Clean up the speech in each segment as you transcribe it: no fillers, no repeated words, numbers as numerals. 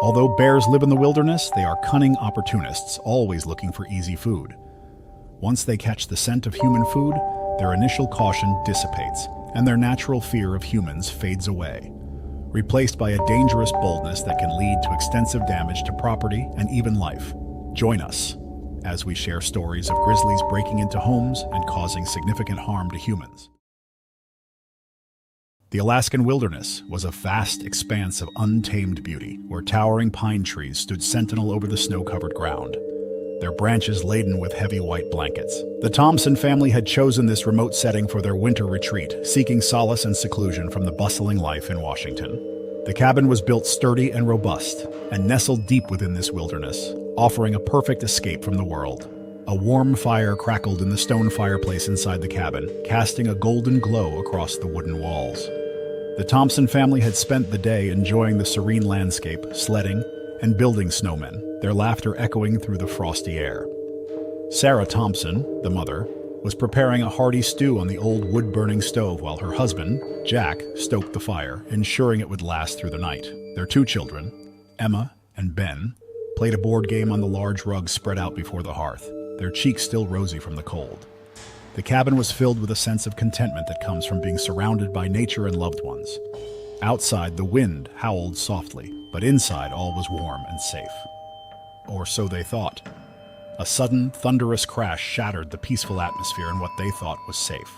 Although bears live in the wilderness, they are cunning opportunists, always looking for easy food. Once they catch the scent of human food, their initial caution dissipates, and their natural fear of humans fades away, replaced by a dangerous boldness that can lead to extensive damage to property and even life. Join us as we share stories of grizzlies breaking into homes and causing significant harm to humans. The Alaskan wilderness was a vast expanse of untamed beauty, where towering pine trees stood sentinel over the snow-covered ground, their branches laden with heavy white blankets. The Thompson family had chosen this remote setting for their winter retreat, seeking solace and seclusion from the bustling life in Washington. The cabin was built sturdy and robust, and nestled deep within this wilderness, offering a perfect escape from the world. A warm fire crackled in the stone fireplace inside the cabin, casting a golden glow across the wooden walls. The Thompson family had spent the day enjoying the serene landscape, sledding, and building snowmen, their laughter echoing through the frosty air. Sarah Thompson, the mother, was preparing a hearty stew on the old wood-burning stove while her husband, Jack, stoked the fire, ensuring it would last through the night. Their two children, Emma and Ben, played a board game on the large rug spread out before the hearth, their cheeks still rosy from the cold. The cabin was filled with a sense of contentment that comes from being surrounded by nature and loved ones. Outside, the wind howled softly, but inside all was warm and safe. Or so they thought. A sudden, thunderous crash shattered the peaceful atmosphere in what they thought was safe.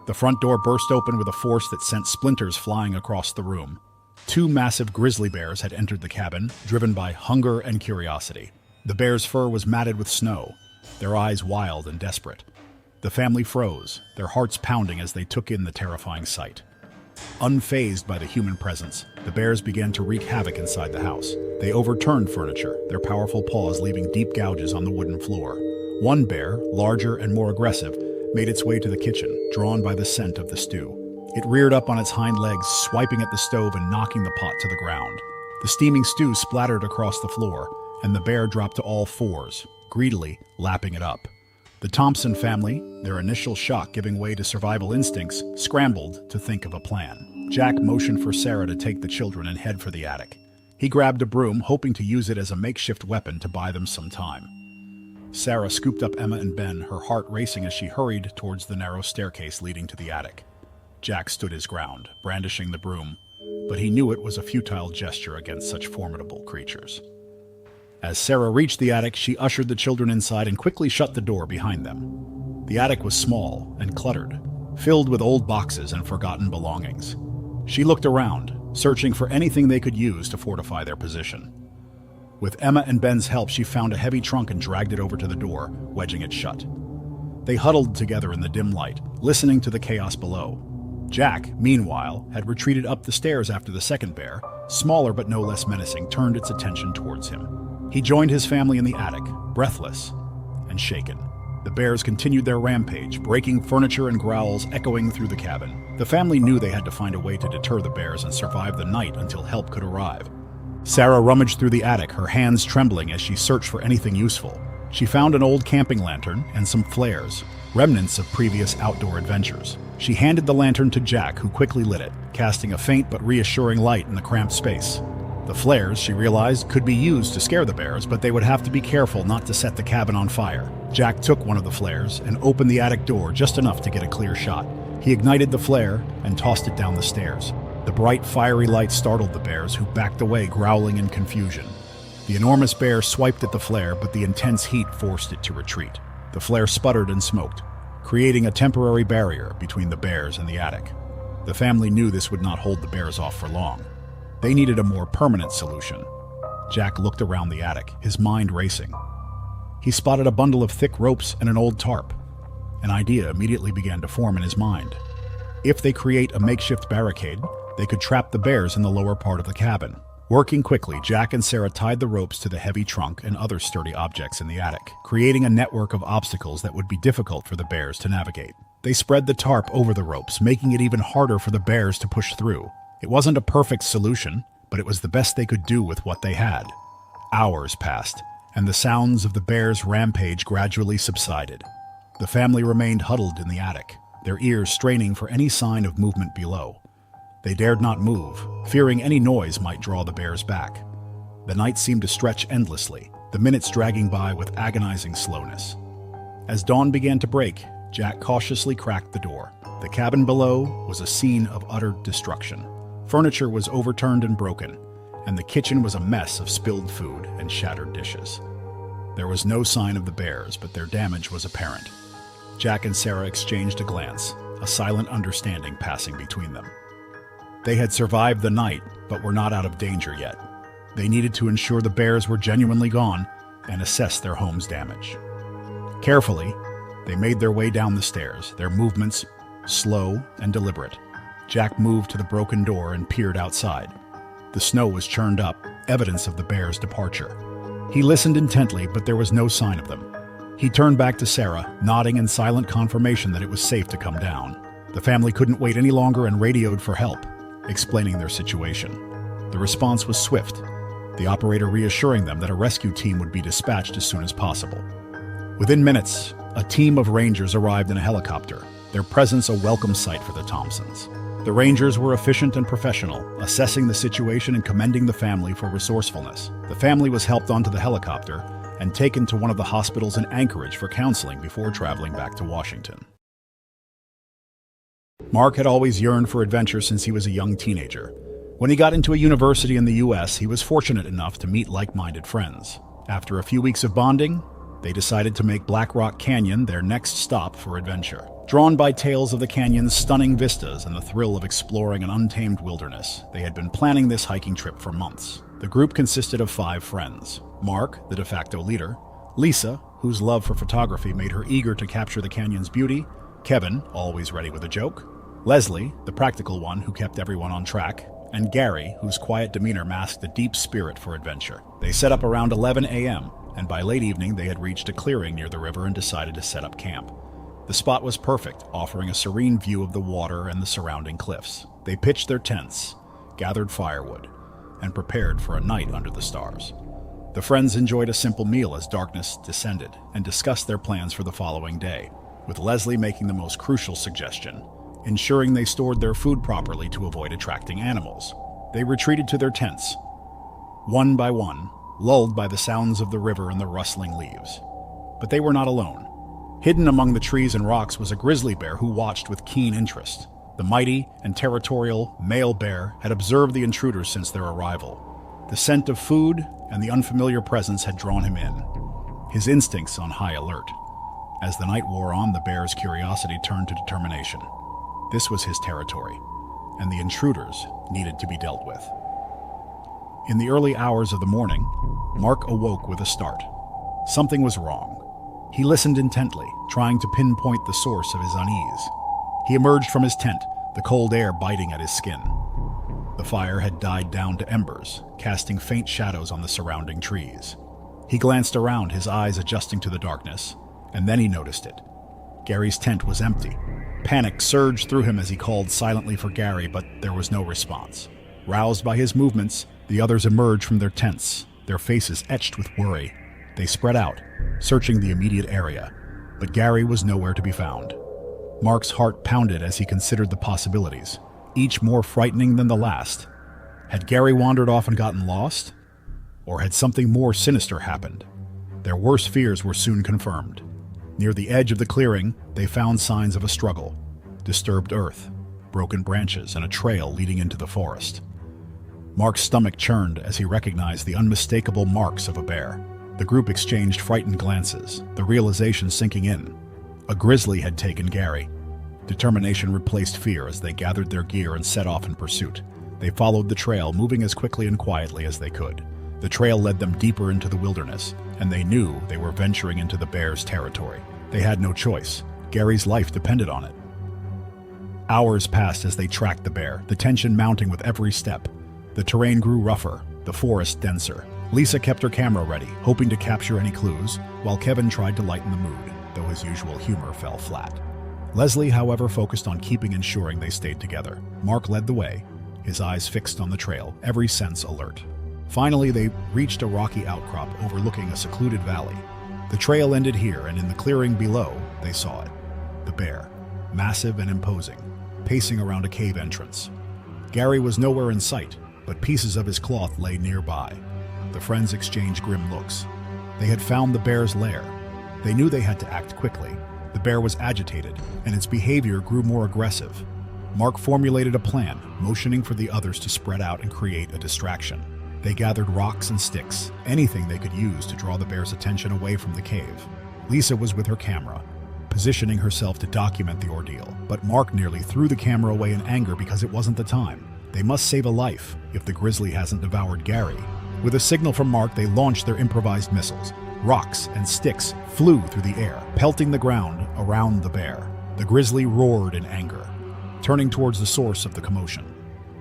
The front door burst open with a force that sent splinters flying across the room. Two massive grizzly bears had entered the cabin, driven by hunger and curiosity. The bears' fur was matted with snow, their eyes wild and desperate. The family froze, their hearts pounding as they took in the terrifying sight. Unfazed by the human presence, the bears began to wreak havoc inside the house. They overturned furniture, their powerful paws leaving deep gouges on the wooden floor. One bear, larger and more aggressive, made its way to the kitchen, drawn by the scent of the stew. It reared up on its hind legs, swiping at the stove and knocking the pot to the ground. The steaming stew splattered across the floor, and the bear dropped to all fours, greedily lapping it up. The Thompson family, their initial shock giving way to survival instincts, scrambled to think of a plan. Jack motioned for Sarah to take the children and head for the attic. He grabbed a broom, hoping to use it as a makeshift weapon to buy them some time. Sarah scooped up Emma and Ben, her heart racing as she hurried towards the narrow staircase leading to the attic. Jack stood his ground, brandishing the broom, but he knew it was a futile gesture against such formidable creatures. As Sarah reached the attic, she ushered the children inside and quickly shut the door behind them. The attic was small and cluttered, filled with old boxes and forgotten belongings. She looked around, searching for anything they could use to fortify their position. With Emma and Ben's help, she found a heavy trunk and dragged it over to the door, wedging it shut. They huddled together in the dim light, listening to the chaos below. Jack, meanwhile, had retreated up the stairs after the second bear, smaller but no less menacing, turned its attention towards him. He joined his family in the attic, breathless and shaken. The bears continued their rampage, breaking furniture and growls echoing through the cabin. The family knew they had to find a way to deter the bears and survive the night until help could arrive. Sarah rummaged through the attic, her hands trembling as she searched for anything useful. She found an old camping lantern and some flares, remnants of previous outdoor adventures. She handed the lantern to Jack, who quickly lit it, casting a faint but reassuring light in the cramped space. The flares, she realized, could be used to scare the bears, but they would have to be careful not to set the cabin on fire. Jack took one of the flares and opened the attic door just enough to get a clear shot. He ignited the flare and tossed it down the stairs. The bright, fiery light startled the bears, who backed away, growling in confusion. The enormous bear swiped at the flare, but the intense heat forced it to retreat. The flare sputtered and smoked, creating a temporary barrier between the bears and the attic. The family knew this would not hold the bears off for long. They needed a more permanent solution. Jack looked around the attic, his mind racing. He spotted a bundle of thick ropes and an old tarp. An idea immediately began to form in his mind. If they create a makeshift barricade, they could trap the bears in the lower part of the cabin. Working quickly, Jack and Sarah tied the ropes to the heavy trunk and other sturdy objects in the attic, creating a network of obstacles that would be difficult for the bears to navigate. They spread the tarp over the ropes, making it even harder for the bears to push through. It wasn't a perfect solution, but it was the best they could do with what they had. Hours passed, and the sounds of the bears' rampage gradually subsided. The family remained huddled in the attic, their ears straining for any sign of movement below. They dared not move, fearing any noise might draw the bears back. The night seemed to stretch endlessly, the minutes dragging by with agonizing slowness. As dawn began to break, Jack cautiously cracked the door. The cabin below was a scene of utter destruction. Furniture was overturned and broken, and the kitchen was a mess of spilled food and shattered dishes. There was no sign of the bears, but their damage was apparent. Jack and Sarah exchanged a glance, a silent understanding passing between them. They had survived the night, but were not out of danger yet. They needed to ensure the bears were genuinely gone and assess their home's damage. Carefully, they made their way down the stairs, their movements slow and deliberate. Jack moved to the broken door and peered outside. The snow was churned up, evidence of the bears' departure. He listened intently, but there was no sign of them. He turned back to Sarah, nodding in silent confirmation that it was safe to come down. The family couldn't wait any longer and radioed for help, explaining their situation. The response was swift, the operator reassuring them that a rescue team would be dispatched as soon as possible. Within minutes, a team of rangers arrived in a helicopter, their presence a welcome sight for the Thompsons. The rangers were efficient and professional, assessing the situation and commending the family for resourcefulness. The family was helped onto the helicopter and taken to one of the hospitals in Anchorage for counseling before traveling back to Washington. Mark had always yearned for adventure since he was a young teenager. When he got into a university in the U.S., he was fortunate enough to meet like-minded friends. After a few weeks of bonding, they decided to make Black Rock Canyon their next stop for adventure. Drawn by tales of the canyon's stunning vistas and the thrill of exploring an untamed wilderness, they had been planning this hiking trip for months. The group consisted of 5 friends: Mark, the de facto leader; Lisa, whose love for photography made her eager to capture the canyon's beauty; Kevin, always ready with a joke; Leslie, the practical one who kept everyone on track; and Gary, whose quiet demeanor masked a deep spirit for adventure. They set up around 11 a.m., and by late evening they had reached a clearing near the river and decided to set up camp. The spot was perfect, offering a serene view of the water and the surrounding cliffs. They pitched their tents, gathered firewood, and prepared for a night under the stars. The friends enjoyed a simple meal as darkness descended and discussed their plans for the following day, with Leslie making the most crucial suggestion: ensuring they stored their food properly to avoid attracting animals. They retreated to their tents, one by one, lulled by the sounds of the river and the rustling leaves. But they were not alone. Hidden among the trees and rocks was a grizzly bear who watched with keen interest. The mighty and territorial male bear had observed the intruders since their arrival. The scent of food and the unfamiliar presence had drawn him in, his instincts on high alert. As the night wore on, the bear's curiosity turned to determination. This was his territory, and the intruders needed to be dealt with. In the early hours of the morning, Mark awoke with a start. Something was wrong. He listened intently, trying to pinpoint the source of his unease. He emerged from his tent, the cold air biting at his skin. The fire had died down to embers, casting faint shadows on the surrounding trees. He glanced around, his eyes adjusting to the darkness, and then he noticed it. Gary's tent was empty. Panic surged through him as he called silently for Gary, but there was no response. Roused by his movements, the others emerged from their tents, their faces etched with worry. They spread out, searching the immediate area, but Gary was nowhere to be found. Mark's heart pounded as he considered the possibilities, each more frightening than the last. Had Gary wandered off and gotten lost? Or had something more sinister happened? Their worst fears were soon confirmed. Near the edge of the clearing, they found signs of a struggle: disturbed earth, broken branches, and a trail leading into the forest. Mark's stomach churned as he recognized the unmistakable marks of a bear. The group exchanged frightened glances, the realization sinking in. A grizzly had taken Gary. Determination replaced fear as they gathered their gear and set off in pursuit. They followed the trail, moving as quickly and quietly as they could. The trail led them deeper into the wilderness, and they knew they were venturing into the bear's territory. They had no choice. Gary's life depended on it. Hours passed as they tracked the bear, the tension mounting with every step. The terrain grew rougher, the forest denser. Lisa kept her camera ready, hoping to capture any clues, while Kevin tried to lighten the mood, though his usual humor fell flat. Leslie, however, focused on ensuring they stayed together. Mark led the way, his eyes fixed on the trail, every sense alert. Finally, they reached a rocky outcrop overlooking a secluded valley. The trail ended here, and in the clearing below, they saw it. The bear, massive and imposing, pacing around a cave entrance. Gary was nowhere in sight, but pieces of his cloth lay nearby. The friends exchanged grim looks. They had found the bear's lair. They knew they had to act quickly. The bear was agitated, and its behavior grew more aggressive. Mark formulated a plan, motioning for the others to spread out and create a distraction. They gathered rocks and sticks, anything they could use to draw the bear's attention away from the cave. Lisa was with her camera, positioning herself to document the ordeal, but Mark nearly threw the camera away in anger because it wasn't the time. They must save a life if the Grizzly hasn't devoured Gary. With a signal from Mark, they launched their improvised missiles. Rocks and sticks flew through the air, pelting the ground around the bear. The Grizzly roared in anger, turning towards the source of the commotion.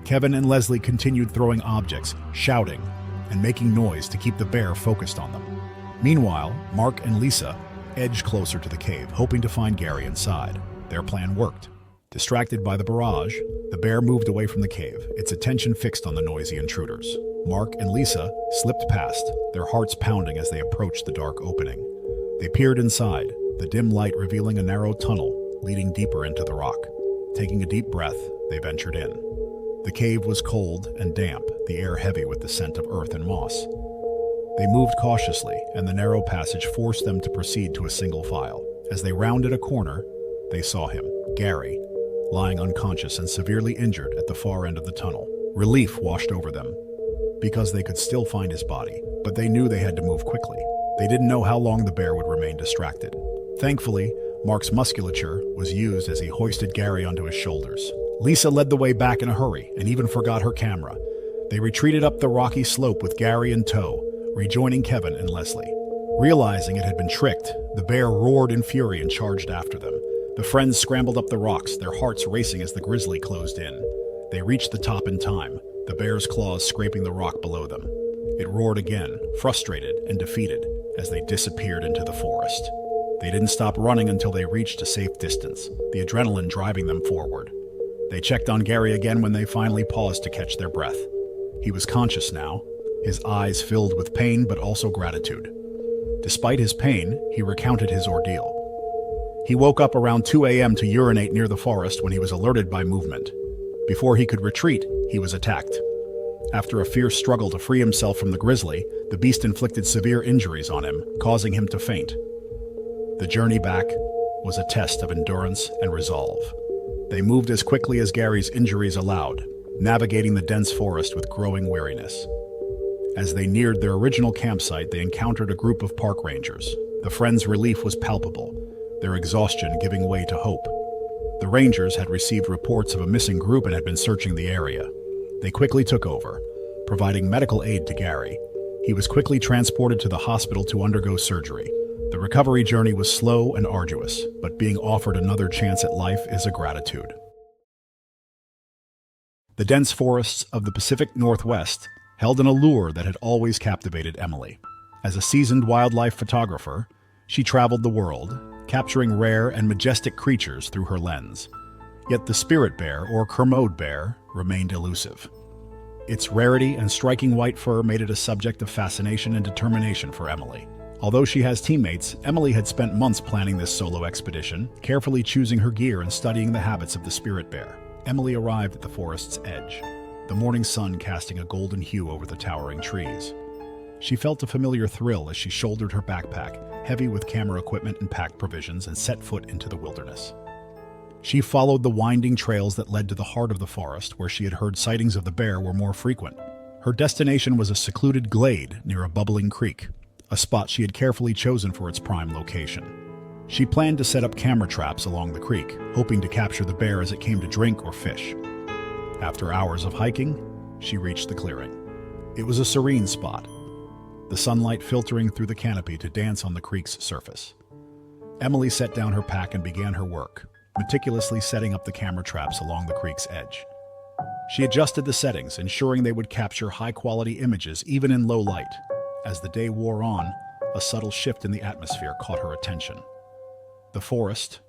Kevin and Leslie continued throwing objects, shouting, and making noise to keep the bear focused on them. Meanwhile, Mark and Lisa edged closer to the cave, hoping to find Gary inside. Their plan worked. Distracted by the barrage, the bear moved away from the cave, its attention fixed on the noisy intruders. Mark and Lisa slipped past, their hearts pounding as they approached the dark opening. They peered inside, the dim light revealing a narrow tunnel leading deeper into the rock. Taking a deep breath, they ventured in. The cave was cold and damp, the air heavy with the scent of earth and moss. They moved cautiously, and the narrow passage forced them to proceed to a single file. As they rounded a corner, they saw him, Gary, lying unconscious and severely injured at the far end of the tunnel. Relief washed over them, because they could still find his body, but they knew they had to move quickly. They didn't know how long the bear would remain distracted. Thankfully, Mark's musculature was used as he hoisted Gary onto his shoulders. Lisa led the way back in a hurry and even forgot her camera. They retreated up the rocky slope with Gary in tow, rejoining Kevin and Leslie. Realizing it had been tricked, the bear roared in fury and charged after them. The friends scrambled up the rocks, their hearts racing as the Grizzly closed in. They reached the top in time, the bear's claws scraping the rock below them. It roared again, frustrated and defeated, as they disappeared into the forest. They didn't stop running until they reached a safe distance, the adrenaline driving them forward. They checked on Gary again when they finally paused to catch their breath. He was conscious now, his eyes filled with pain but also gratitude. Despite his pain, he recounted his ordeal. He woke up around 2 a.m. to urinate near the forest when he was alerted by movement. Before he could retreat, he was attacked. After a fierce struggle to free himself from the Grizzly, the beast inflicted severe injuries on him, causing him to faint. The journey back was a test of endurance and resolve. They moved as quickly as Gary's injuries allowed, navigating the dense forest with growing weariness. As they neared their original campsite, they encountered a group of park rangers. The friends' relief was palpable, their exhaustion giving way to hope. The rangers had received reports of a missing group and had been searching the area. They quickly took over, providing medical aid to Gary. He was quickly transported to the hospital to undergo surgery. The recovery journey was slow and arduous, but being offered another chance at life is a gratitude. The dense forests of the Pacific Northwest held an allure that had always captivated Emily. As a seasoned wildlife photographer, she traveled the world, capturing rare and majestic creatures through her lens. Yet the spirit bear, or Kermode bear, remained elusive. Its rarity and striking white fur made it a subject of fascination and determination for Emily. Although she has teammates, Emily had spent months planning this solo expedition, carefully choosing her gear and studying the habits of the spirit bear. Emily arrived at the forest's edge, the morning sun casting a golden hue over the towering trees. She felt a familiar thrill as she shouldered her backpack, heavy with camera equipment and packed provisions, and set foot into the wilderness. She followed the winding trails that led to the heart of the forest, where she had heard sightings of the bear were more frequent. Her destination was a secluded glade near a bubbling creek, a spot she had carefully chosen for its prime location. She planned to set up camera traps along the creek, hoping to capture the bear as it came to drink or fish. After hours of hiking, she reached the clearing. It was a serene spot, the sunlight filtering through the canopy to dance on the creek's surface. Emily set down her pack and began her work, meticulously setting up the camera traps along the creek's edge. She adjusted the settings, ensuring they would capture high-quality images even in low light. As the day wore on, a subtle shift in the atmosphere caught her attention. The forest,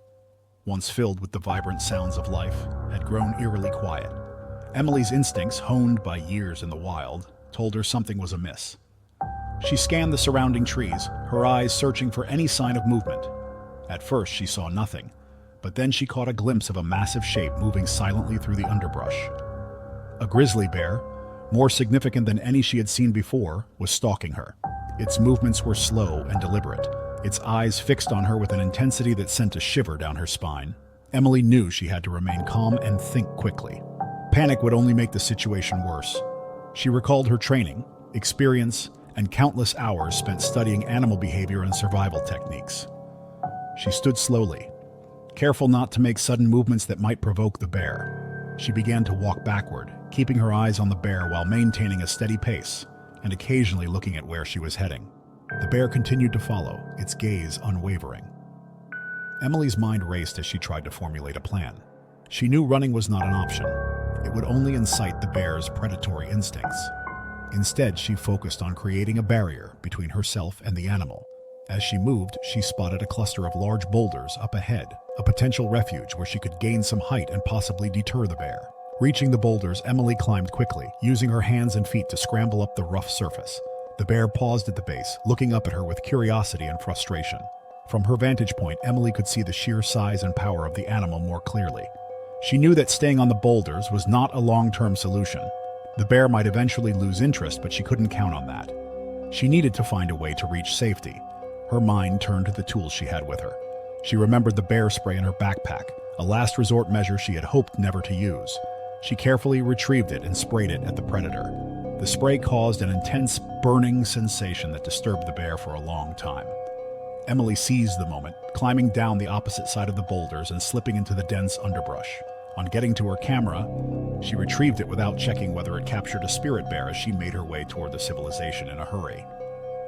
once filled with the vibrant sounds of life, had grown eerily quiet. Emily's instincts, honed by years in the wild, told her something was amiss. She scanned the surrounding trees, her eyes searching for any sign of movement. At first, she saw nothing, but then she caught a glimpse of a massive shape moving silently through the underbrush. A grizzly bear, more significant than any she had seen before, was stalking her. Its movements were slow and deliberate, its eyes fixed on her with an intensity that sent a shiver down her spine. Emily knew she had to remain calm and think quickly. Panic would only make the situation worse. She recalled her training, experience, and countless hours spent studying animal behavior and survival techniques. She stood slowly, careful not to make sudden movements that might provoke the bear. She began to walk backward, keeping her eyes on the bear while maintaining a steady pace, and occasionally looking at where she was heading. The bear continued to follow, its gaze unwavering. Emily's mind raced as she tried to formulate a plan. She knew running was not an option. It would only incite the bear's predatory instincts. Instead, she focused on creating a barrier between herself and the animal. As she moved, she spotted a cluster of large boulders up ahead, a potential refuge where she could gain some height and possibly deter the bear. Reaching the boulders, Emily climbed quickly, using her hands and feet to scramble up the rough surface. The bear paused at the base, looking up at her with curiosity and frustration. From her vantage point, Emily could see the sheer size and power of the animal more clearly. She knew that staying on the boulders was not a long-term solution. The bear might eventually lose interest, but she couldn't count on that. She needed to find a way to reach safety. Her mind turned to the tools she had with her. She remembered the bear spray in her backpack, a last resort measure she had hoped never to use. She carefully retrieved it and sprayed it at the predator. The spray caused an intense, burning sensation that disturbed the bear for a long time. Emily seized the moment, climbing down the opposite side of the boulders and slipping into the dense underbrush. On getting to her camera, she retrieved it without checking whether it captured a spirit bear as she made her way toward the civilization in a hurry.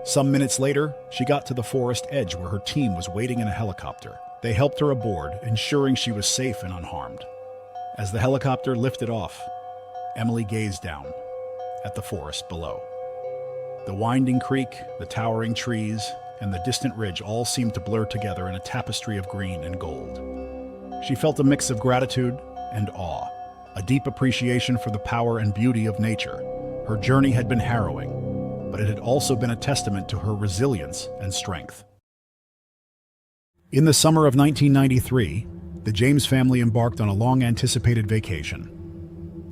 Some minutes later, she got to the forest edge where her team was waiting in a helicopter. They helped her aboard, ensuring she was safe and unharmed. As the helicopter lifted off, Emily gazed down at the forest below. The winding creek, the towering trees, and the distant ridge all seemed to blur together in a tapestry of green and gold. She felt a mix of gratitude and awe, a deep appreciation for the power and beauty of nature. Her journey had been harrowing, but it had also been a testament to her resilience and strength. In the summer of 1993, the James family embarked on a long-anticipated vacation.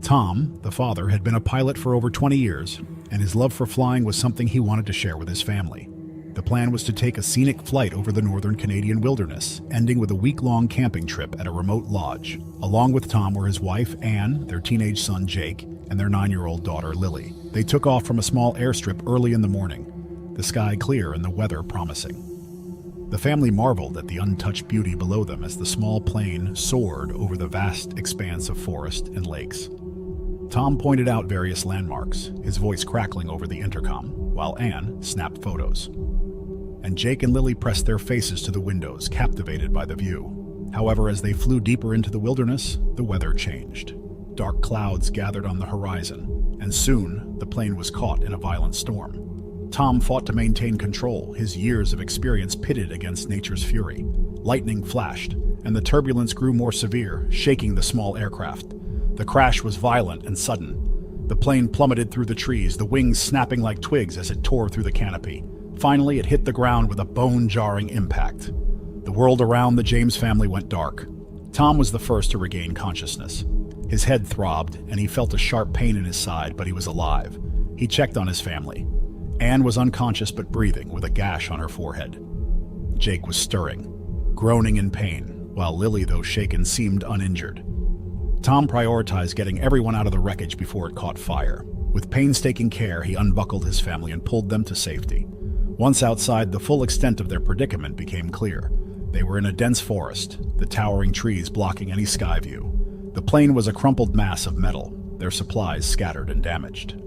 Tom, the father, had been a pilot for over 20 years, and his love for flying was something he wanted to share with his family. The plan was to take a scenic flight over the northern Canadian wilderness, ending with a week-long camping trip at a remote lodge. Along with Tom were his wife, Anne, their teenage son, Jake, and their 9-year-old daughter, Lily. They took off from a small airstrip early in the morning, the sky clear and the weather promising. The family marveled at the untouched beauty below them as the small plane soared over the vast expanse of forest and lakes. Tom pointed out various landmarks, his voice crackling over the intercom, while Anne snapped photos. And Jake and Lily pressed their faces to the windows, captivated by the view. However, as they flew deeper into the wilderness, the weather changed. Dark clouds gathered on the horizon, and soon the plane was caught in a violent storm. Tom fought to maintain control, his years of experience pitted against nature's fury. Lightning flashed, and the turbulence grew more severe, shaking the small aircraft. The crash was violent and sudden. The plane plummeted through the trees, the wings snapping like twigs as it tore through the canopy. Finally, it hit the ground with a bone-jarring impact. The world around the James family went dark. Tom was the first to regain consciousness. His head throbbed, and he felt a sharp pain in his side, but he was alive. He checked on his family. Anne was unconscious but breathing, with a gash on her forehead. Jake was stirring, groaning in pain, while Lily, though shaken, seemed uninjured. Tom prioritized getting everyone out of the wreckage before it caught fire. With painstaking care, he unbuckled his family and pulled them to safety. Once outside, the full extent of their predicament became clear. They were in a dense forest, the towering trees blocking any sky view. The plane was a crumpled mass of metal, their supplies scattered and damaged.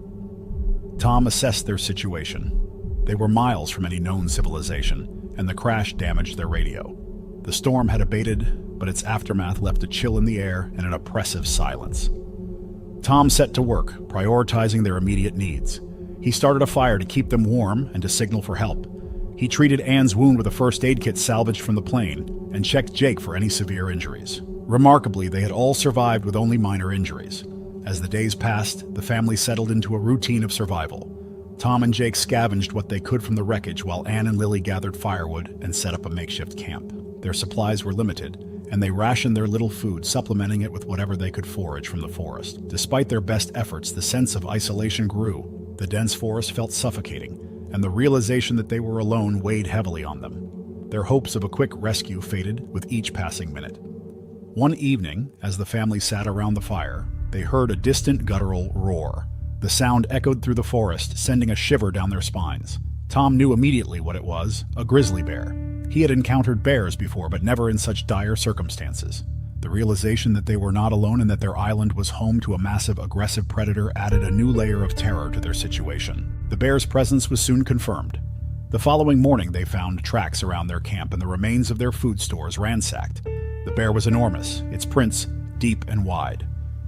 Tom assessed their situation. They were miles from any known civilization, and the crash damaged their radio. The storm had abated, but its aftermath left a chill in the air and an oppressive silence. Tom set to work, prioritizing their immediate needs. He started a fire to keep them warm and to signal for help. He treated Anne's wound with a first aid kit salvaged from the plane and checked Jake for any severe injuries. Remarkably, they had all survived with only minor injuries. As the days passed, the family settled into a routine of survival. Tom and Jake scavenged what they could from the wreckage while Anne and Lily gathered firewood and set up a makeshift camp. Their supplies were limited, and they rationed their little food, supplementing it with whatever they could forage from the forest. Despite their best efforts, the sense of isolation grew. The dense forest felt suffocating, and the realization that they were alone weighed heavily on them. Their hopes of a quick rescue faded with each passing minute. One evening, as the family sat around the fire, they heard a distant guttural roar. The sound echoed through the forest, sending a shiver down their spines. Tom knew immediately what it was: a grizzly bear. He had encountered bears before, but never in such dire circumstances. The realization that they were not alone and that their island was home to a massive, aggressive predator added a new layer of terror to their situation. The bear's presence was soon confirmed. The following morning, they found tracks around their camp and the remains of their food stores ransacked. The bear was enormous, its prints deep and wide.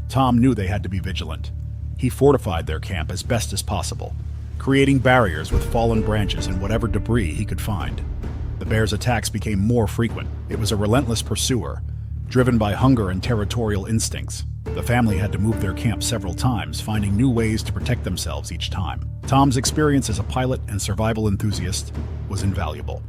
Tom knew they had to be vigilant. He fortified their camp as best as possible, creating barriers with fallen branches and whatever debris he could find. The bear's attacks became more frequent. It was a relentless pursuer, driven by hunger and territorial instincts. The family had to move their camp several times, finding new ways to protect themselves each time. Tom's experience as a pilot and survival enthusiast was invaluable,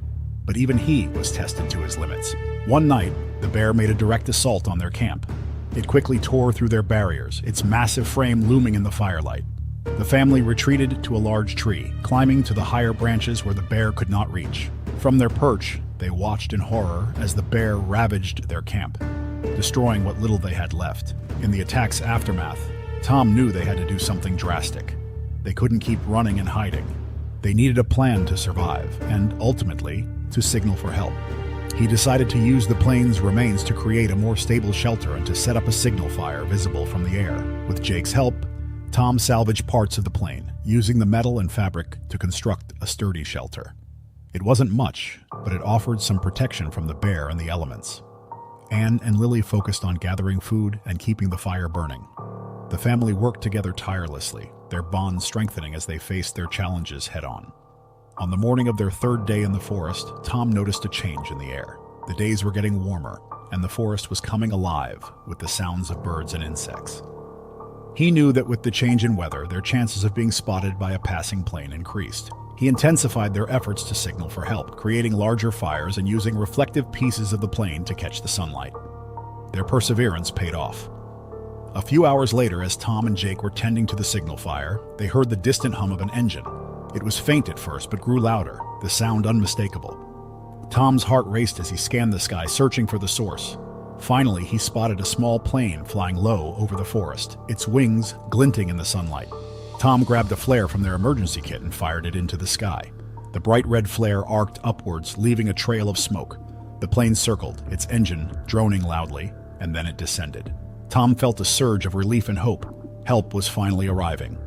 but even he was tested to his limits. One night, the bear made a direct assault on their camp. It quickly tore through their barriers, its massive frame looming in the firelight. The family retreated to a large tree, climbing to the higher branches where the bear could not reach. From their perch, they watched in horror as the bear ravaged their camp, destroying what little they had left. In the attack's aftermath, Tom knew they had to do something drastic. They couldn't keep running and hiding. They needed a plan to survive, and ultimately, to signal for help. He decided to use the plane's remains to create a more stable shelter and to set up a signal fire visible from the air. With Jake's help, Tom salvaged parts of the plane, using the metal and fabric to construct a sturdy shelter. It wasn't much, but it offered some protection from the bear and the elements. Anne and Lily focused on gathering food and keeping the fire burning. The family worked together tirelessly, their bond strengthening as they faced their challenges head-on. On the morning of their third day in the forest, Tom noticed a change in the air. The days were getting warmer, and the forest was coming alive with the sounds of birds and insects. He knew that with the change in weather, their chances of being spotted by a passing plane increased. He intensified their efforts to signal for help, creating larger fires and using reflective pieces of the plane to catch the sunlight. Their perseverance paid off. A few hours later, as Tom and Jake were tending to the signal fire, they heard the distant hum of an engine. It was faint at first, but grew louder, the sound unmistakable. Tom's heart raced as he scanned the sky, searching for the source. Finally, he spotted a small plane flying low over the forest, its wings glinting in the sunlight. Tom grabbed a flare from their emergency kit and fired it into the sky. The bright red flare arced upwards, leaving a trail of smoke. The plane circled, its engine droning loudly, and then it descended. Tom felt a surge of relief and hope. Help was finally arriving.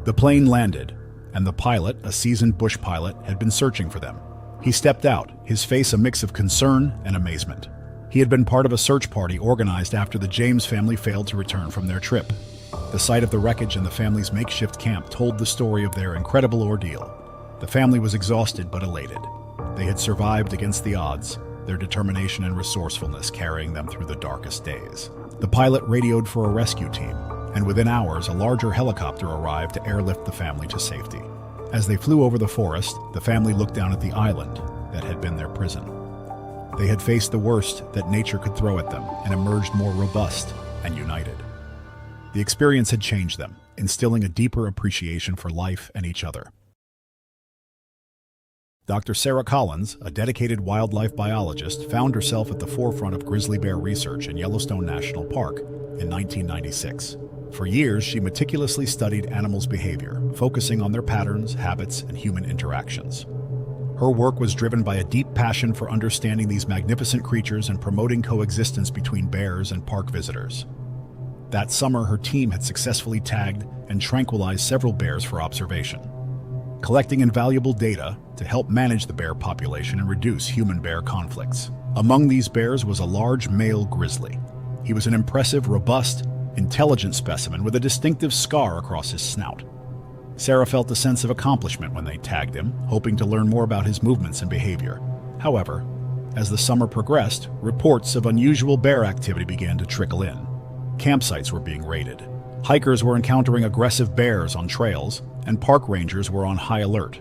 The plane landed, and the pilot, a seasoned bush pilot, had been searching for them. He stepped out, his face a mix of concern and amazement. He had been part of a search party organized after the James family failed to return from their trip. The sight of the wreckage and the family's makeshift camp told the story of their incredible ordeal. The family was exhausted but elated. They had survived against the odds, their determination and resourcefulness carrying them through the darkest days. The pilot radioed for a rescue team, and within hours, a larger helicopter arrived to airlift the family to safety. As they flew over the forest, the family looked down at the island that had been their prison. They had faced the worst that nature could throw at them and emerged more robust and united. The experience had changed them, instilling a deeper appreciation for life and each other. Dr. Sarah Collins, a dedicated wildlife biologist, found herself at the forefront of grizzly bear research in Yellowstone National Park in 1996. For years, she meticulously studied animals' behavior, focusing on their patterns, habits, and human interactions. Her work was driven by a deep passion for understanding these magnificent creatures and promoting coexistence between bears and park visitors. That summer, her team had successfully tagged and tranquilized several bears for observation, collecting invaluable data to help manage the bear population and reduce human-bear conflicts. Among these bears was a large male grizzly. He was an impressive, robust, intelligent specimen with a distinctive scar across his snout. Sarah felt a sense of accomplishment when they tagged him, hoping to learn more about his movements and behavior. However, as the summer progressed, reports of unusual bear activity began to trickle in. Campsites were being raided. Hikers were encountering aggressive bears on trails, and park rangers were on high alert.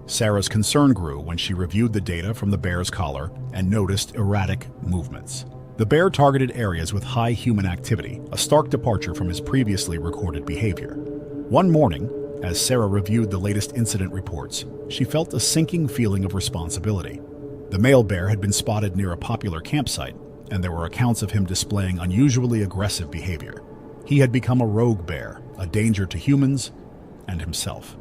Sarah's concern grew when she reviewed the data from the bear's collar and noticed erratic movements. The bear targeted areas with high human activity, a stark departure from his previously recorded behavior. One morning, as Sarah reviewed the latest incident reports, she felt a sinking feeling of responsibility. The male bear had been spotted near a popular campsite, and there were accounts of him displaying unusually aggressive behavior. He had become a rogue bear, a danger to humans and himself.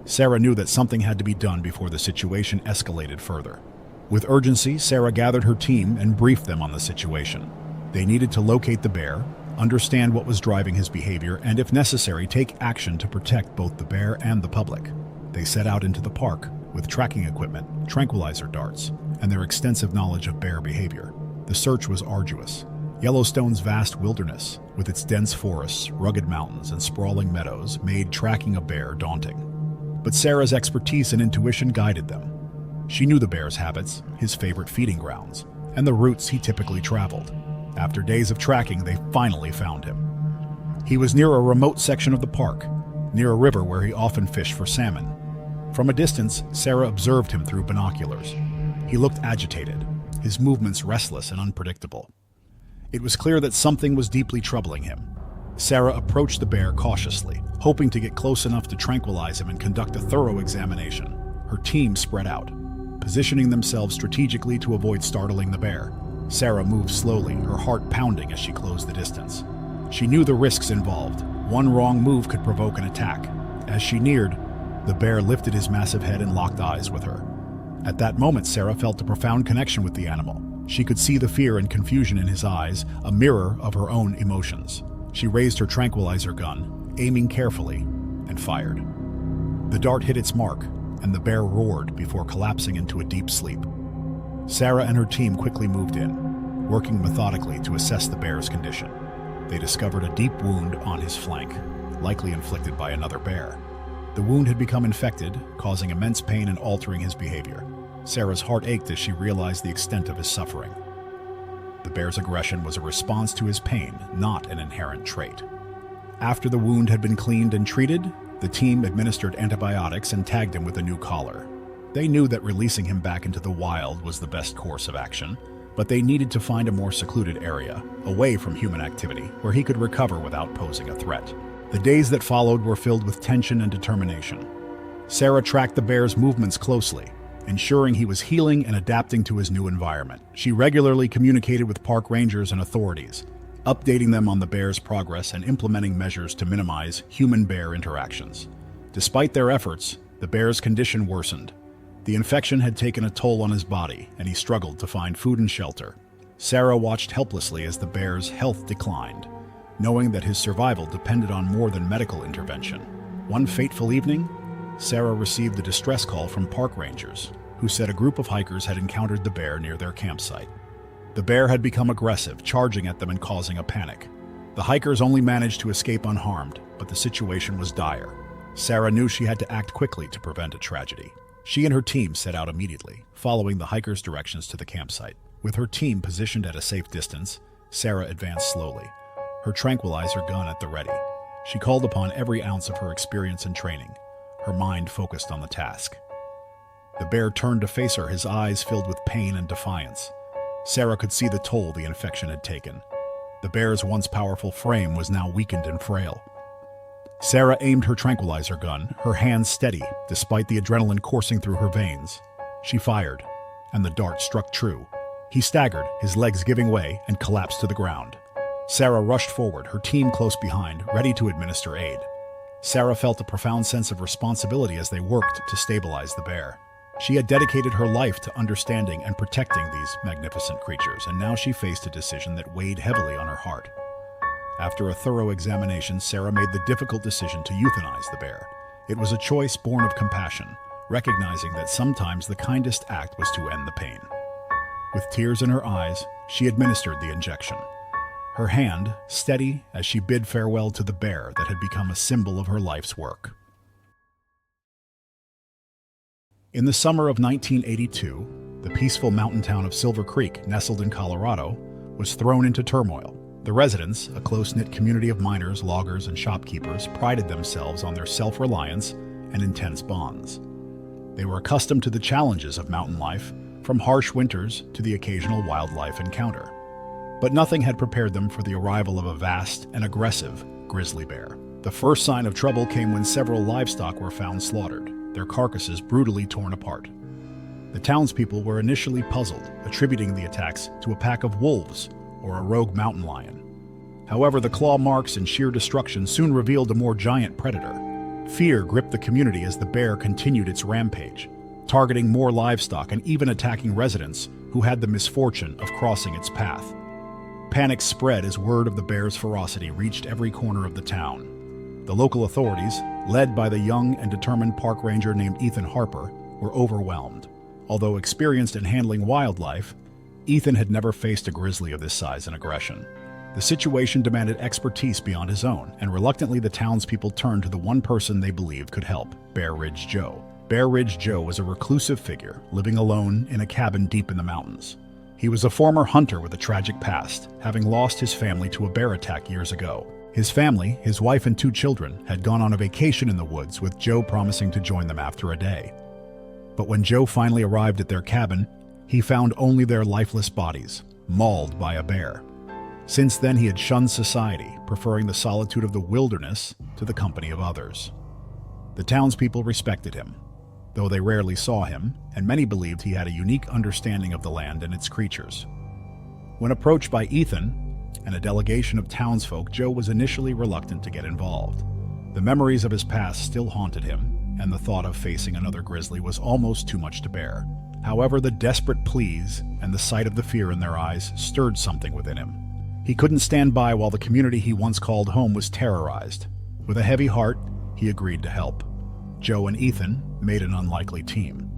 Sarah knew that something had to be done before the situation escalated further. With urgency, Sarah gathered her team and briefed them on the situation. They needed to locate the bear, understand what was driving his behavior, and if necessary, take action to protect both the bear and the public. They set out into the park with tracking equipment, tranquilizer darts, and their extensive knowledge of bear behavior. The search was arduous. Yellowstone's vast wilderness, with its dense forests, rugged mountains, and sprawling meadows, made tracking a bear daunting. But Sarah's expertise and intuition guided them. She knew the bear's habits, his favorite feeding grounds, and the routes he typically traveled. After days of tracking, they finally found him. He was near a remote section of the park, near a river where he often fished for salmon. From a distance, Sarah observed him through binoculars. He looked agitated, his movements restless and unpredictable. It was clear that something was deeply troubling him. Sarah approached the bear cautiously, hoping to get close enough to tranquilize him and conduct a thorough examination. Her team spread out, positioning themselves strategically to avoid startling the bear. Sarah moved slowly, her heart pounding as she closed the distance. She knew the risks involved. One wrong move could provoke an attack. As she neared, the bear lifted his massive head and locked eyes with her. At that moment, Sarah felt a profound connection with the animal. She could see the fear and confusion in his eyes, a mirror of her own emotions. She raised her tranquilizer gun, aiming carefully, and fired. The dart hit its mark, and the bear roared before collapsing into a deep sleep. Sarah and her team quickly moved in, working methodically to assess the bear's condition. They discovered a deep wound on his flank, likely inflicted by another bear. The wound had become infected, causing immense pain and altering his behavior. Sarah's heart ached as she realized the extent of his suffering. The bear's aggression was a response to his pain, not an inherent trait. After the wound had been cleaned and treated, the team administered antibiotics and tagged him with a new collar. They knew that releasing him back into the wild was the best course of action, but they needed to find a more secluded area, away from human activity, where he could recover without posing a threat. The days that followed were filled with tension and determination. Sarah tracked the bear's movements closely, ensuring he was healing and adapting to his new environment. She regularly communicated with park rangers and authorities, updating them on the bear's progress and implementing measures to minimize human-bear interactions. Despite their efforts, the bear's condition worsened. The infection had taken a toll on his body, and he struggled to find food and shelter. Sarah watched helplessly as the bear's health declined, knowing that his survival depended on more than medical intervention. One fateful evening, Sarah received a distress call from park rangers, who said a group of hikers had encountered the bear near their campsite. The bear had become aggressive, charging at them and causing a panic. The hikers only managed to escape unharmed, but the situation was dire. Sarah knew she had to act quickly to prevent a tragedy. She and her team set out immediately, following the hikers' directions to the campsite. With her team positioned at a safe distance, Sarah advanced slowly, her tranquilizer gun at the ready. She called upon every ounce of her experience and training, her mind focused on the task. The bear turned to face her, his eyes filled with pain and defiance. Sarah could see the toll the infection had taken. The bear's once powerful frame was now weakened and frail. Sarah aimed her tranquilizer gun, her hands steady, despite the adrenaline coursing through her veins. She fired, and the dart struck true. He staggered, his legs giving way, and collapsed to the ground. Sarah rushed forward, her team close behind, ready to administer aid. Sarah felt a profound sense of responsibility as they worked to stabilize the bear. She had dedicated her life to understanding and protecting these magnificent creatures, and now she faced a decision that weighed heavily on her heart. After a thorough examination, Sarah made the difficult decision to euthanize the bear. It was a choice born of compassion, recognizing that sometimes the kindest act was to end the pain. With tears in her eyes, she administered the injection, her hand steady as she bid farewell to the bear that had become a symbol of her life's work. In the summer of 1982, the peaceful mountain town of Silver Creek, nestled in Colorado, was thrown into turmoil. The residents, a close-knit community of miners, loggers, and shopkeepers, prided themselves on their self-reliance and intense bonds. They were accustomed to the challenges of mountain life, from harsh winters to the occasional wildlife encounter. But nothing had prepared them for the arrival of a vast and aggressive grizzly bear. The first sign of trouble came when several livestock were found slaughtered, their carcasses brutally torn apart. The townspeople were initially puzzled, attributing the attacks to a pack of wolves or a rogue mountain lion. However, the claw marks and sheer destruction soon revealed a more giant predator. Fear gripped the community as the bear continued its rampage, targeting more livestock and even attacking residents who had the misfortune of crossing its path. Panic spread as word of the bear's ferocity reached every corner of the town. The local authorities, led by the young and determined park ranger named Ethan Harper, were overwhelmed. Although experienced in handling wildlife, Ethan had never faced a grizzly of this size and aggression. The situation demanded expertise beyond his own, and reluctantly the townspeople turned to the one person they believed could help, Bear Ridge Joe. Bear Ridge Joe was a reclusive figure, living alone in a cabin deep in the mountains. He was a former hunter with a tragic past, having lost his family to a bear attack years ago. His family, his wife and 2 children, had gone on a vacation in the woods, with Joe promising to join them after a day. But when Joe finally arrived at their cabin, he found only their lifeless bodies, mauled by a bear. Since then, he had shunned society, preferring the solitude of the wilderness to the company of others. The townspeople respected him, though they rarely saw him, and many believed he had a unique understanding of the land and its creatures. When approached by Ethan and a delegation of townsfolk, Joe was initially reluctant to get involved. The memories of his past still haunted him, and the thought of facing another grizzly was almost too much to bear. However, the desperate pleas and the sight of the fear in their eyes stirred something within him. He couldn't stand by while the community he once called home was terrorized. With a heavy heart, he agreed to help. Joe and Ethan made an unlikely team.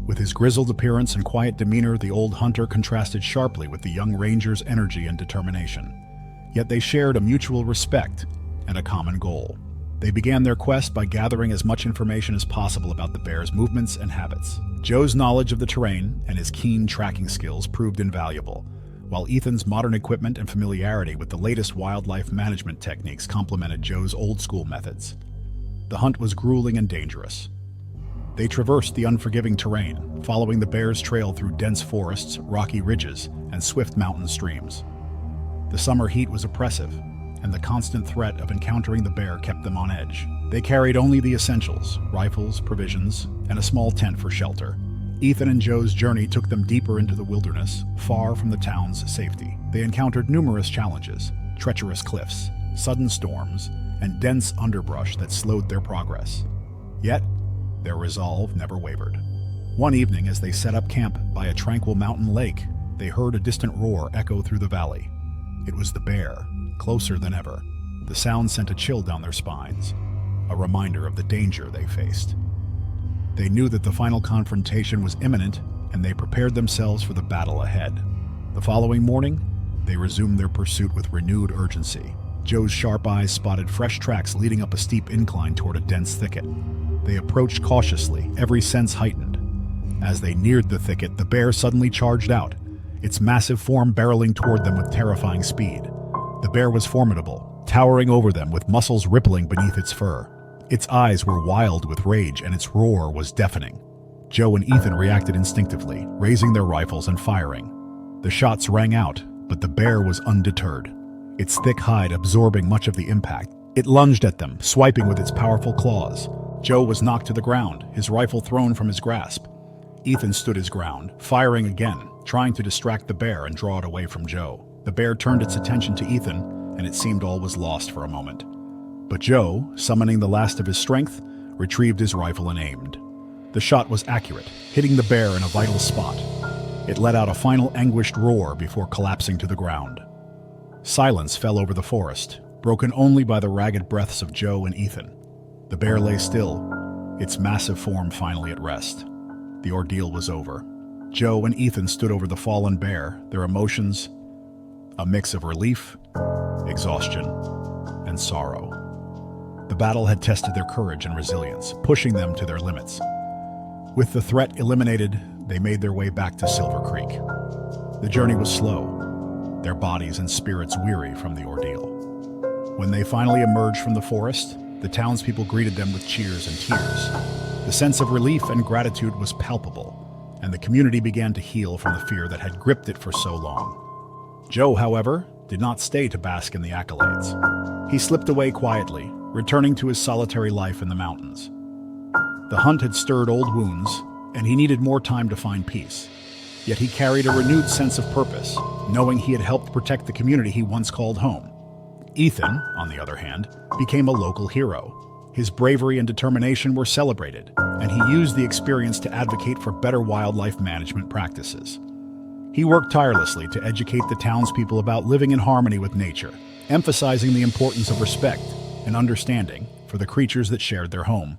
With his grizzled appearance and quiet demeanor, the old hunter contrasted sharply with the young ranger's energy and determination. Yet they shared a mutual respect and a common goal. They began their quest by gathering as much information as possible about the bear's movements and habits. Joe's knowledge of the terrain and his keen tracking skills proved invaluable, while Ethan's modern equipment and familiarity with the latest wildlife management techniques complemented Joe's old-school methods. The hunt was grueling and dangerous. They traversed the unforgiving terrain, following the bear's trail through dense forests, rocky ridges, and swift mountain streams. The summer heat was oppressive, and the constant threat of encountering the bear kept them on edge. They carried only the essentials: rifles, provisions, and a small tent for shelter. Ethan and Joe's journey took them deeper into the wilderness, far from the town's safety. They encountered numerous challenges: treacherous cliffs, sudden storms, and dense underbrush that slowed their progress. Yet, their resolve never wavered. One evening, as they set up camp by a tranquil mountain lake, they heard a distant roar echo through the valley. It was the bear, closer than ever. The sound sent a chill down their spines, a reminder of the danger they faced. They knew that the final confrontation was imminent, and they prepared themselves for the battle ahead. The following morning, they resumed their pursuit with renewed urgency. Joe's sharp eyes spotted fresh tracks leading up a steep incline toward a dense thicket. They approached cautiously, every sense heightened. As they neared the thicket, the bear suddenly charged out, its massive form barreling toward them with terrifying speed. The bear was formidable, towering over them with muscles rippling beneath its fur. Its eyes were wild with rage, and its roar was deafening. Joe and Ethan reacted instinctively, raising their rifles and firing. The shots rang out, but the bear was undeterred, its thick hide absorbing much of the impact. It lunged at them, swiping with its powerful claws. Joe was knocked to the ground, his rifle thrown from his grasp. Ethan stood his ground, firing again, trying to distract the bear and draw it away from Joe. The bear turned its attention to Ethan, and it seemed all was lost for a moment. But Joe, summoning the last of his strength, retrieved his rifle and aimed. The shot was accurate, hitting the bear in a vital spot. It let out a final anguished roar before collapsing to the ground. Silence fell over the forest, broken only by the ragged breaths of Joe and Ethan. The bear lay still, its massive form finally at rest. The ordeal was over. Joe and Ethan stood over the fallen bear, their emotions a mix of relief, exhaustion, and sorrow. The battle had tested their courage and resilience, pushing them to their limits. With the threat eliminated, they made their way back to Silver Creek. The journey was slow, their bodies and spirits weary from the ordeal. When they finally emerged from the forest, the townspeople greeted them with cheers and tears. The sense of relief and gratitude was palpable, and the community began to heal from the fear that had gripped it for so long. Joe, however, did not stay to bask in the accolades. He slipped away quietly, returning to his solitary life in the mountains. The hunt had stirred old wounds, and he needed more time to find peace. Yet he carried a renewed sense of purpose, knowing he had helped protect the community he once called home. Ethan, on the other hand, became a local hero. His bravery and determination were celebrated, and he used the experience to advocate for better wildlife management practices. He worked tirelessly to educate the townspeople about living in harmony with nature, emphasizing the importance of respect and understanding for the creatures that shared their home.